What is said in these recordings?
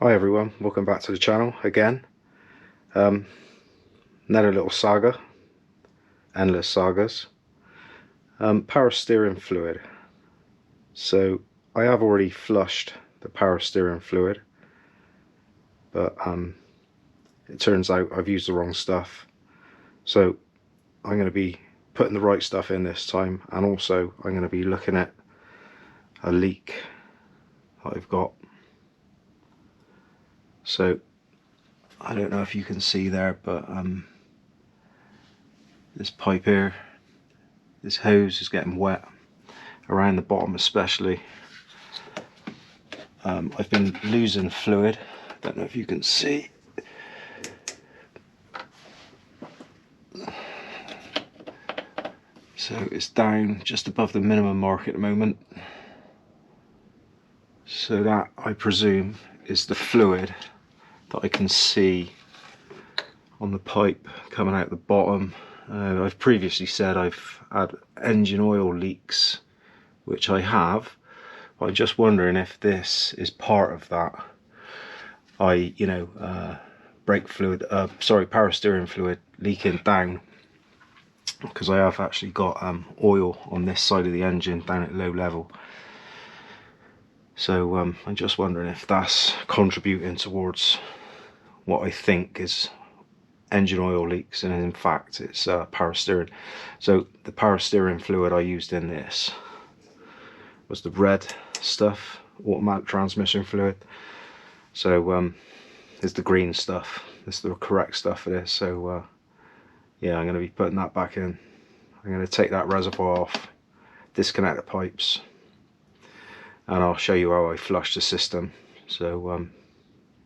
Hi everyone, welcome back to the channel again. Another little saga, endless sagas. Power steering fluid. So I have already flushed the power steering fluid, but it turns out I've used the wrong stuff. So I'm going to be putting the right stuff in this time, and also I'm going to be looking at a leak that I've got. So I don't know if you can see there, but this pipe here, this hose is getting wet around the bottom especially. I've been losing fluid. Don't know if you can see. So it's down just above the minimum mark at the moment. So that, I presume, is the fluid that I can see on the pipe coming out the bottom. I've previously said I've had engine oil leaks, which I have. But I'm just wondering if this is part of that. Brake fluid, power steering fluid leaking down, because I have actually got oil on this side of the engine down at low level. So I'm just wondering if that's contributing towards what I think is engine oil leaks, and in fact it's power steering. So the power steering fluid I used in this was the red stuff, automatic transmission fluid. So it's the green stuff. It's the correct stuff for this. So yeah, I'm going to be putting that back in. I'm going to take that reservoir off, disconnect the pipes, and I'll show you how I flush the system. So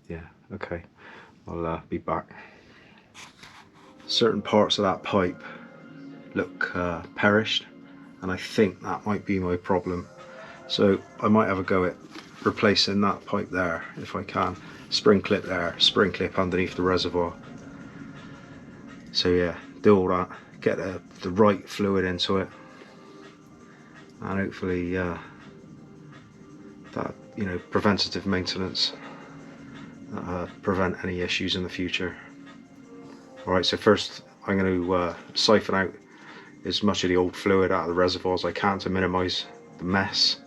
yeah, okay, I'll be back. Certain parts of that pipe look perished, and I think that might be my problem. So I might have a go at replacing that pipe there if I can. Spring clip there, spring clip underneath the reservoir. So yeah, do all that, get the right fluid into it, and hopefully that, preventative maintenance, prevent any issues in the future. Alright, so first I'm going to siphon out as much of the old fluid out of the reservoir as I can to minimise the mess.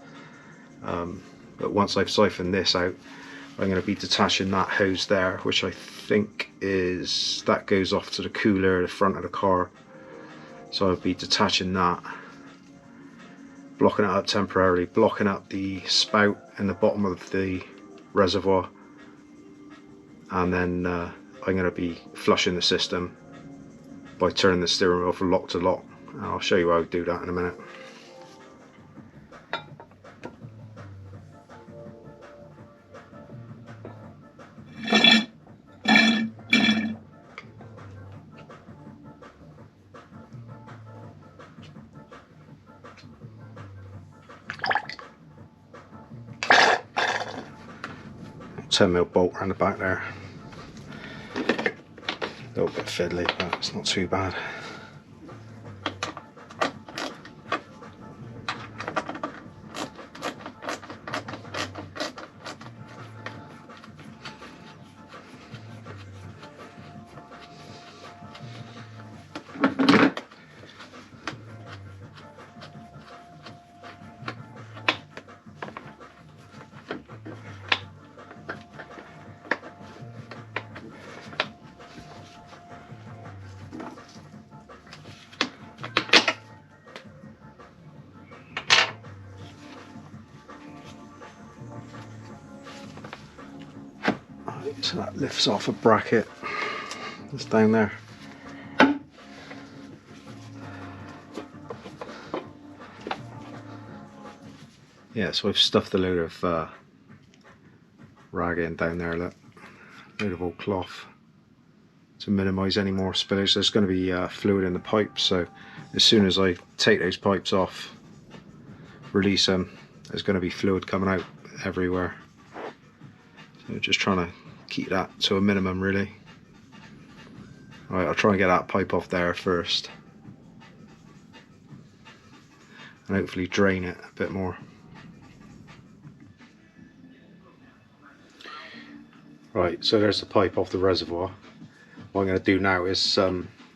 But once I've siphoned this out, I'm going to be detaching that hose there, which I think that goes off to the cooler at the front of the car. So I'll be detaching that, blocking it up temporarily, blocking up the spout in the bottom of the reservoir, and then I'm going to be flushing the system by turning the steering wheel from lock to lock, and I'll show you how I do that in a minute. A 10mm bolt around the back there. A little bit fiddly, but it's not too bad. So that lifts off a bracket that's down there. Yeah, so I've stuffed a load of rag in down there, look, a load of old cloth to minimise any more spillage. There's going to be fluid in the pipes, so as soon as I take those pipes off, release them, there's going to be fluid coming out everywhere. So just trying to keep that to a minimum really. Alright, I'll try and get that pipe off there first, and hopefully drain it a bit more. Right, so there's the pipe off the reservoir. What I'm going to do now is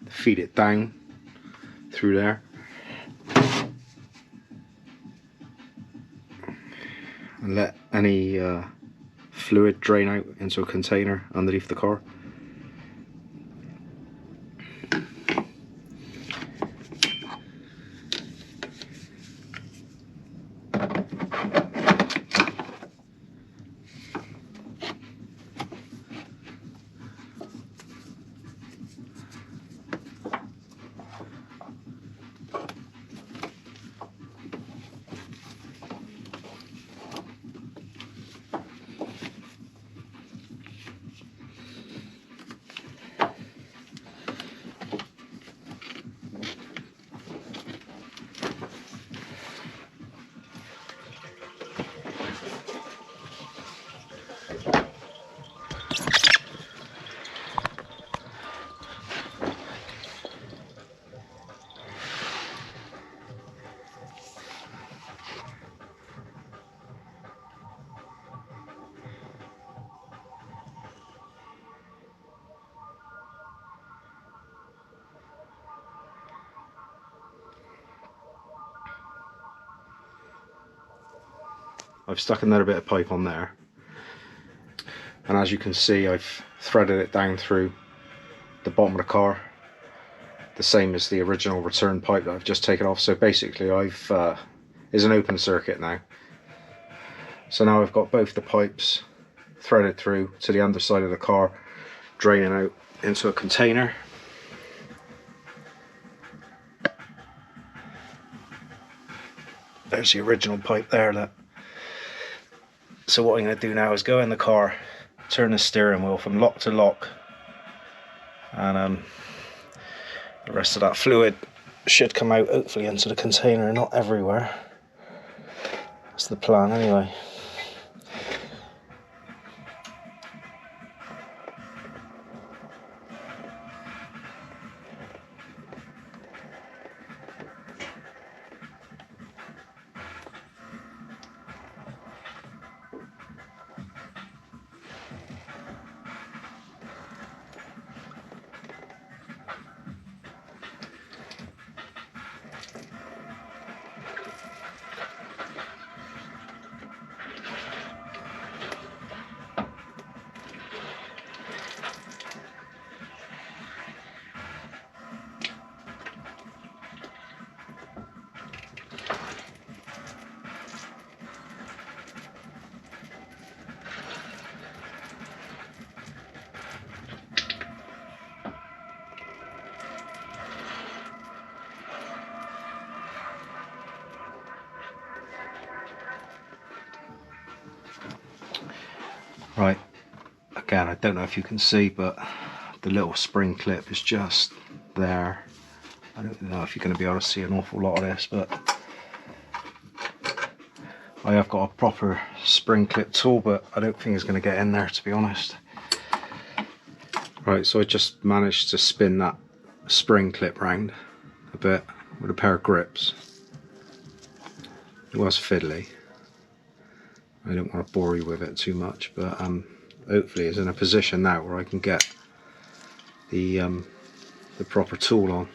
feed it down through there. And let any fluid drain out into a container underneath the car. I've stuck another bit of pipe on there, and as you can see I've threaded it down through the bottom of the car, the same as the original return pipe that I've just taken off. So basically is an open circuit now. So now I've got both the pipes threaded through to the underside of the car, draining out into a container. There's the original pipe there. So what I'm going to do now is go in the car, turn the steering wheel from lock to lock, and the rest of that fluid should come out hopefully into the container, not everywhere. That's the plan anyway. Right, again, I don't know if you can see, but the little spring clip is just there. I don't know if you're going to be able to see an awful lot of this, but I have got a proper spring clip tool, but I don't think it's going to get in there, to be honest. Right, so I just managed to spin that spring clip round a bit with a pair of grips. It was fiddly. I don't want to bore you with it too much, but hopefully it's in a position now where I can get the proper tool on.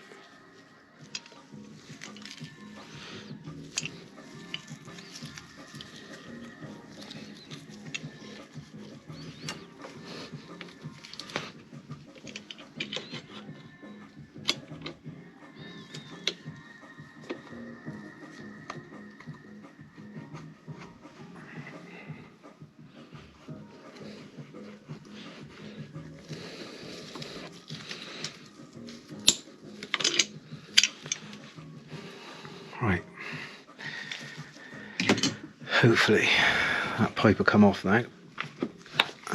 Right, hopefully that pipe will come off now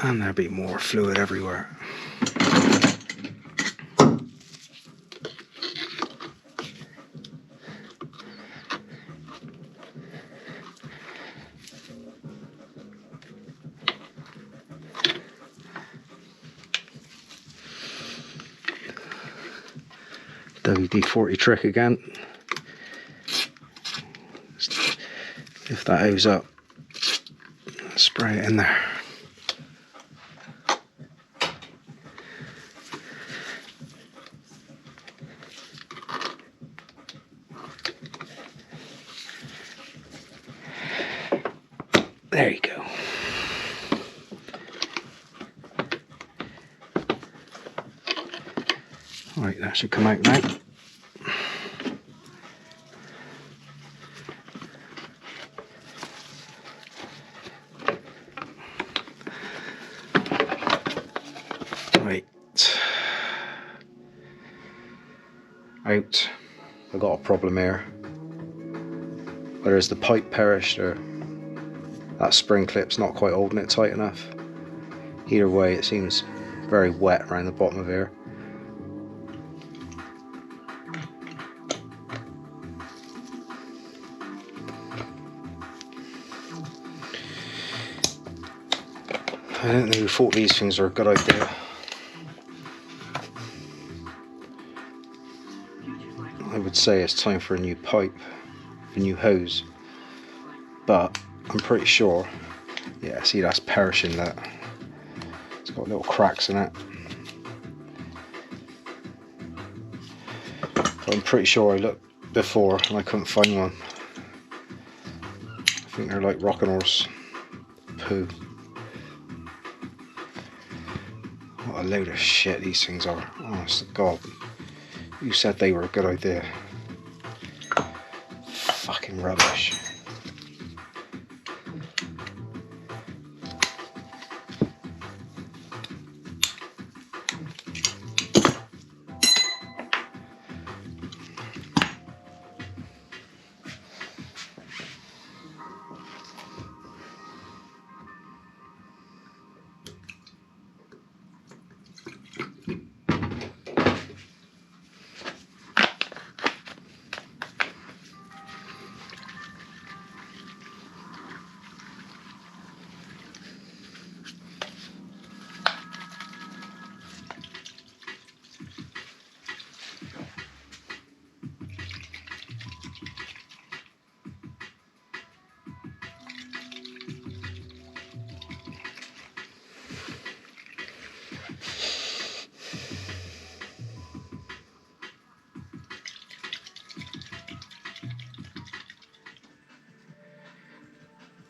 and there'll be more fluid everywhere. WD-40 trick again. If that hose up, spray it in there. Right, that should come out now. Right, out. I've got a problem here. Whether it's the pipe perished or that spring clip's not quite holding it tight enough. Either way, it seems very wet around the bottom of here. I don't know who thought these things are a good idea. I would say it's time for a new pipe, a new hose, but I'm pretty sure, yeah, see that's perishing that. It's got little cracks in it. But I'm pretty sure I looked before and I couldn't find one. I think they're like rocking horse poo. What a load of shit these things are, honest to God. Who said they were a good idea? Fucking rubbish.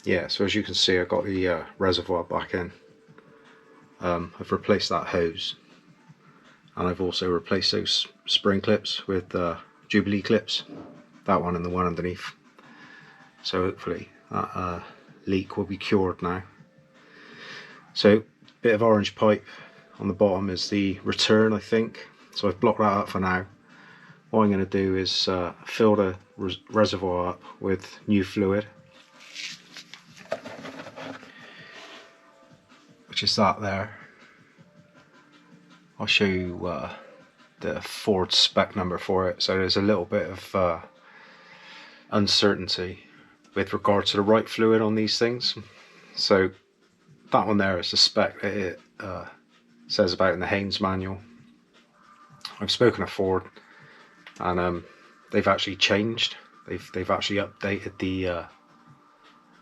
Yeah, so as you can see, I got the reservoir back in. I've replaced that hose, and I've also replaced those spring clips with Jubilee clips, that one and the one underneath. So hopefully that leak will be cured now. So bit of orange pipe on the bottom is the return, I think. So I've blocked that up for now. What I'm going to do is fill the reservoir up with new fluid, which is that there. I'll show you the Ford spec number for it. So there's a little bit of uncertainty with regard to the right fluid on these things. So that one there is the spec that it says about in the Haynes manual. I've spoken to Ford, and they've actually changed. They've actually updated the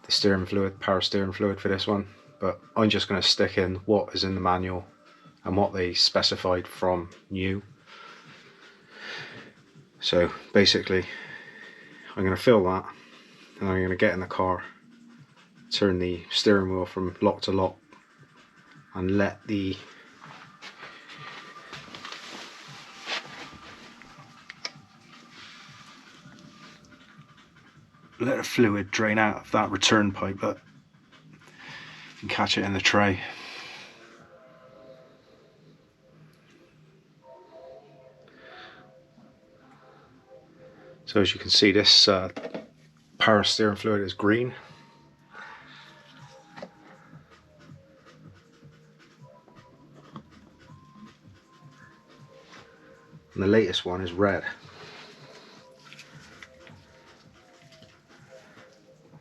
steering fluid, power steering fluid for this one. But I'm just going to stick in what is in the manual and what they specified from new. So basically, I'm going to fill that, and I'm going to get in the car, turn the steering wheel from lock to lock, and let the fluid drain out of that return pipe and catch it in the tray. So as you can see, this power steering fluid is green. And the latest one is red.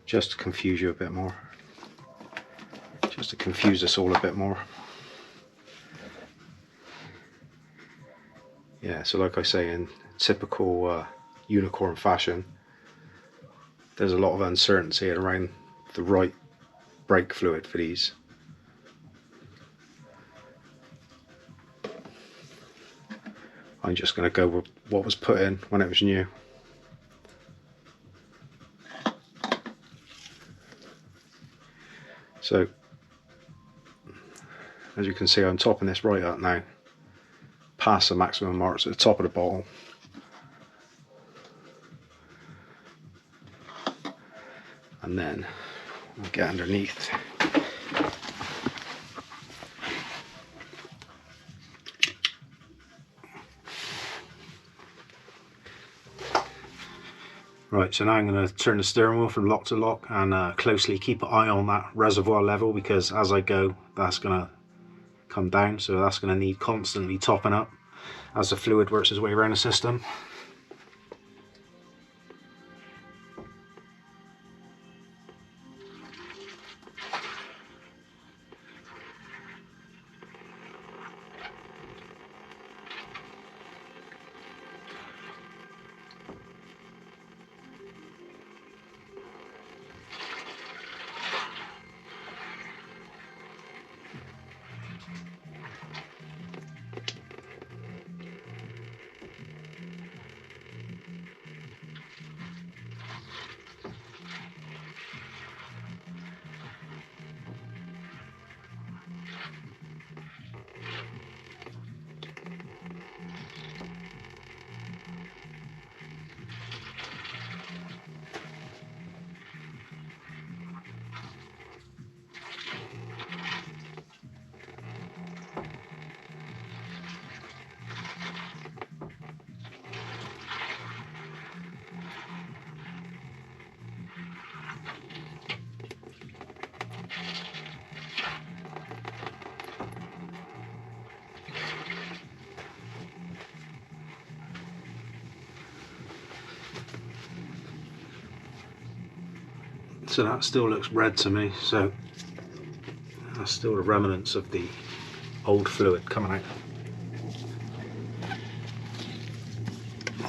Just to confuse you a bit more. Just to confuse us all a bit more. Yeah, so like I say, in typical unicorn fashion, there's a lot of uncertainty around the right brake fluid for these. I'm just going to go with what was put in when it was new. So, as you can see, I'm topping this right up now. past the maximum marks at the top of the bottle. And then we'll get underneath. Right, so now I'm going to turn the steering wheel from lock to lock and closely keep an eye on that reservoir level, because as I go that's going to come down, so that's going to need constantly topping up as the fluid works its way around the system. So that still looks red to me, so that's still the remnants of the old fluid coming out.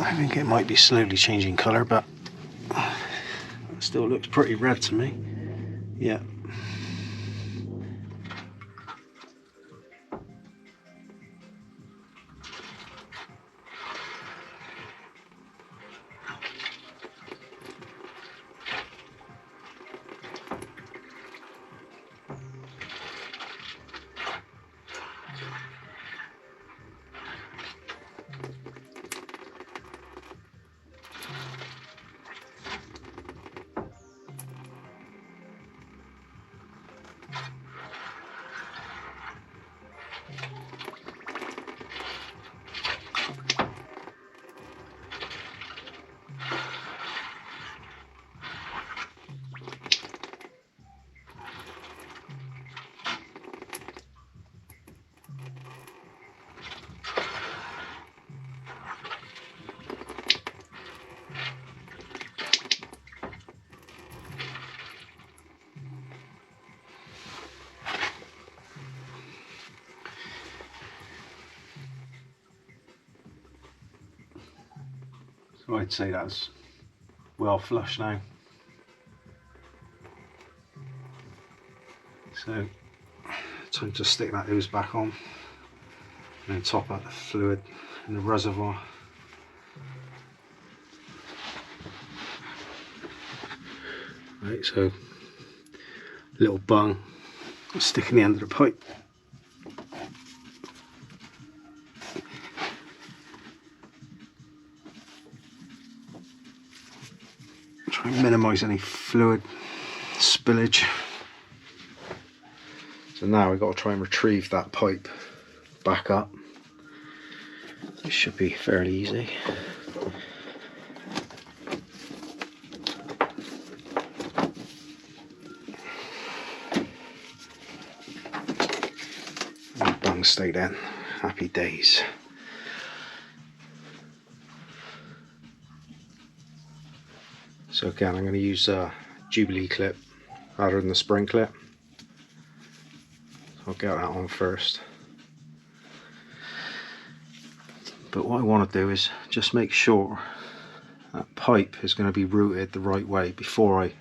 I think it might be slowly changing colour, but it still looks pretty red to me. Yeah. So I'd say that's well flushed now. So time to stick that hose back on and then top up the fluid in the reservoir. Right, so little bung sticking the end of the pipe. Try and minimise any fluid spillage. So now we've got to try and retrieve that pipe back up. It should be fairly easy. And bung stayed in. Happy days. So again, I'm going to use a Jubilee clip rather than the spring clip. I'll get that on first. But what I want to do is just make sure that pipe is going to be routed the right way before I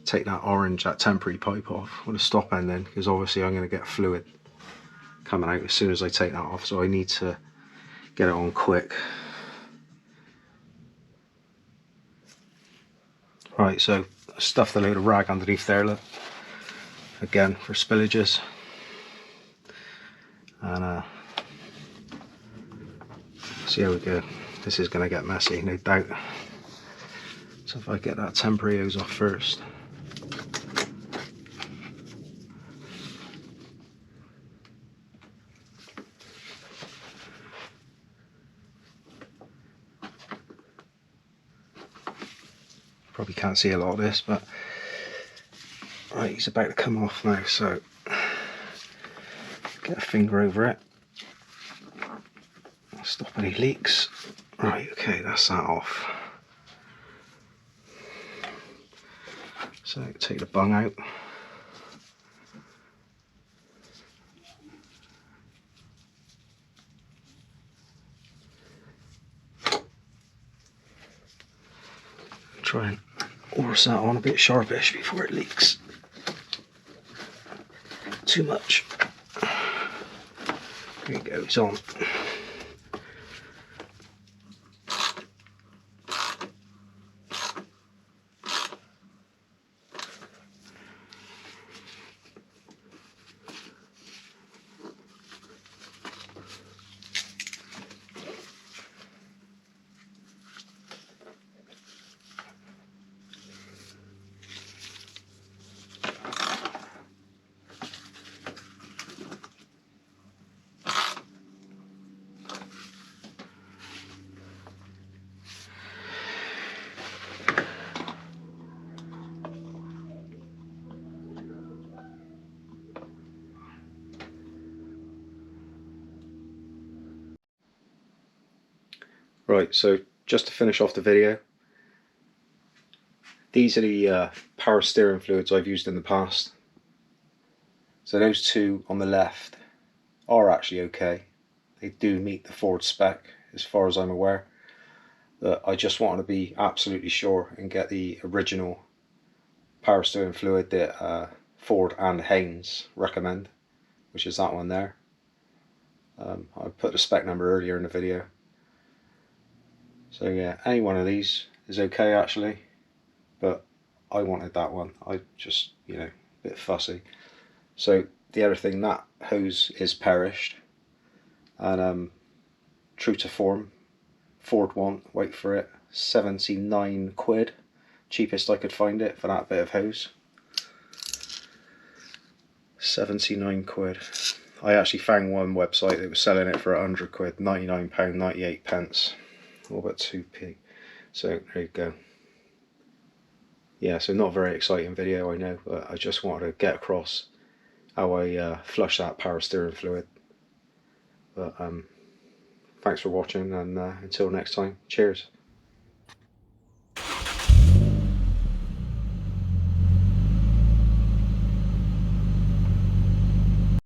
take that temporary pipe off with a stop end in, because obviously I'm going to get fluid coming out as soon as I take that off, so I need to get it on quick. Right, so I stuffed a load of rag underneath there, look, again for spillages, and So here we go. This is going to get messy, no doubt. So if I get that temporary hose off first. Probably can't see a lot of this, but right, he's about to come off now, so get a finger over it. Stop any leaks. Right, okay, that's that off. So take the bung out. Try and orse that on a bit sharpish before it leaks too much. There you go, it's on. Right, so just to finish off the video, these are the power steering fluids I've used in the past. So those two on the left are actually okay. They do meet the Ford spec as far as I'm aware. But I just wanted to be absolutely sure and get the original power steering fluid that Ford and Haynes recommend, which is that one there. I put the spec number earlier in the video. So yeah, any one of these is okay actually, but I wanted that one. I just, you know, a bit fussy. So the other thing, that hose is perished, and true to form, Ford want, wait for it, 79 quid, cheapest I could find it for that bit of hose. 79 quid. I actually found one website that was selling it for 100 quid, £99.98. All but 2p. So there you go. Yeah, so not a very exciting video, I know, but I just wanted to get across how I flush that power steering fluid. But thanks for watching, and until next time, cheers.